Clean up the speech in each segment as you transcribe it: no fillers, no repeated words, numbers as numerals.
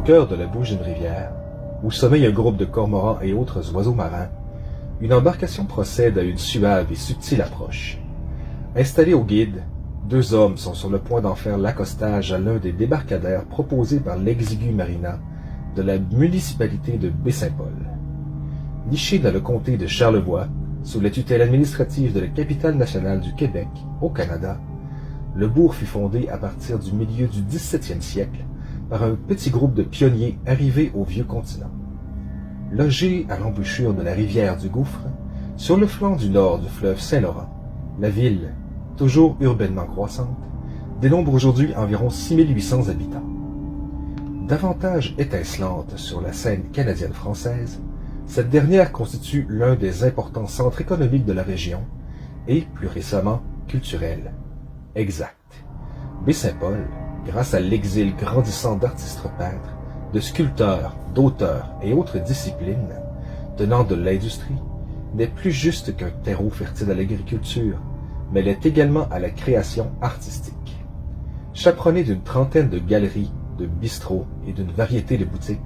cœur de la bouche d'une rivière, où sommeille un groupe de cormorans et autres oiseaux marins, une embarcation procède à une suave et subtile approche. Installés au guide, deux hommes sont sur le point d'en faire l'accostage à l'un des débarcadères proposés par l'exigu marina de la municipalité de Baie-Saint-Paul. Niché dans le comté de Charlevoix, sous la tutelle administrative de la capitale nationale du Québec, au Canada, le bourg fut fondé à partir du milieu du 17e siècle par un petit groupe de pionniers arrivés au vieux continent. Logé à l'embouchure de la rivière du Gouffre, sur le flanc du nord du fleuve Saint-Laurent, la ville, toujours urbainement croissante, dénombre aujourd'hui environ 6800 habitants. Davantage étincelante sur la scène canadienne-française, cette dernière constitue l'un des importants centres économiques de la région et, plus récemment, culturel. Exact. Baie-Saint-Paul, grâce à l'exil grandissant d'artistes peintres, de sculpteurs, d'auteurs et autres disciplines, tenant de l'industrie, n'est plus juste qu'un terreau fertile à l'agriculture, mais l'est également à la création artistique. Chaperonnée d'une trentaine de galeries, de bistrots et d'une variété de boutiques,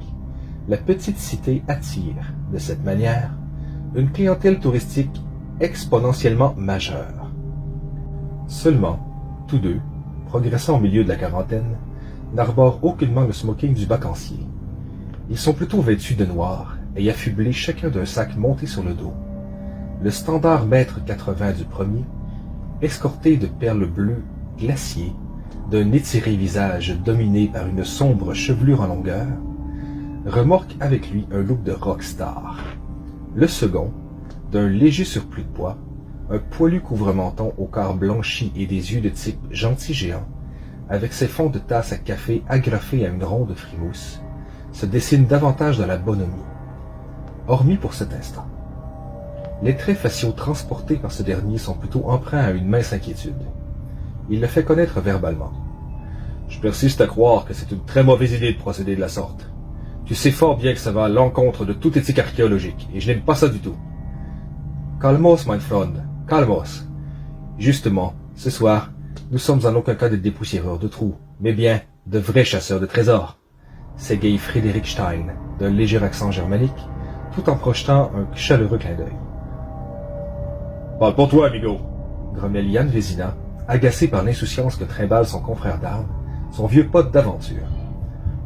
la petite cité attire, de cette manière, une clientèle touristique exponentiellement majeure. Seulement, tous deux, progressant au milieu de la quarantaine, n'arborent aucunement le smoking du vacancier. Ils sont plutôt vêtus de noir et affublés chacun d'un sac monté sur le dos. Le standard mètre 80 du premier, escorté de perles bleues glaciées, d'un étiré visage dominé par une sombre chevelure en longueur, remorque avec lui un look de rockstar. Le second, d'un léger surplus de poids, un poilu couvre-menton au corps blanchi et des yeux de type gentil géant, avec ses fonds de tasse à café agrafés à une ronde frimousse, se dessine davantage dans la bonhomie. Hormis pour cet instant. Les traits faciaux transportés par ce dernier sont plutôt empreints à une mince inquiétude. Il le fait connaître verbalement. « Je persiste à croire que c'est une très mauvaise idée de procéder de la sorte. Tu sais fort bien que ça va à l'encontre de toute éthique archéologique, et je n'aime pas ça du tout. »« Calmos, mein Freund, calmos. Justement, ce soir, nous sommes en aucun cas des dépoussiéreurs de trous, mais bien de vrais chasseurs de trésors. » s'égaye Frédéric Stein, d'un léger accent germanique, tout en projetant un chaleureux clin d'œil. « Parle pour toi, amigo !» grommelle Yann Vézina, agacé par l'insouciance que trimballe son confrère d'armes, son vieux pote d'aventure.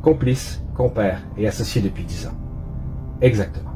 Complice, compère et associé depuis 10 ans. Exactement.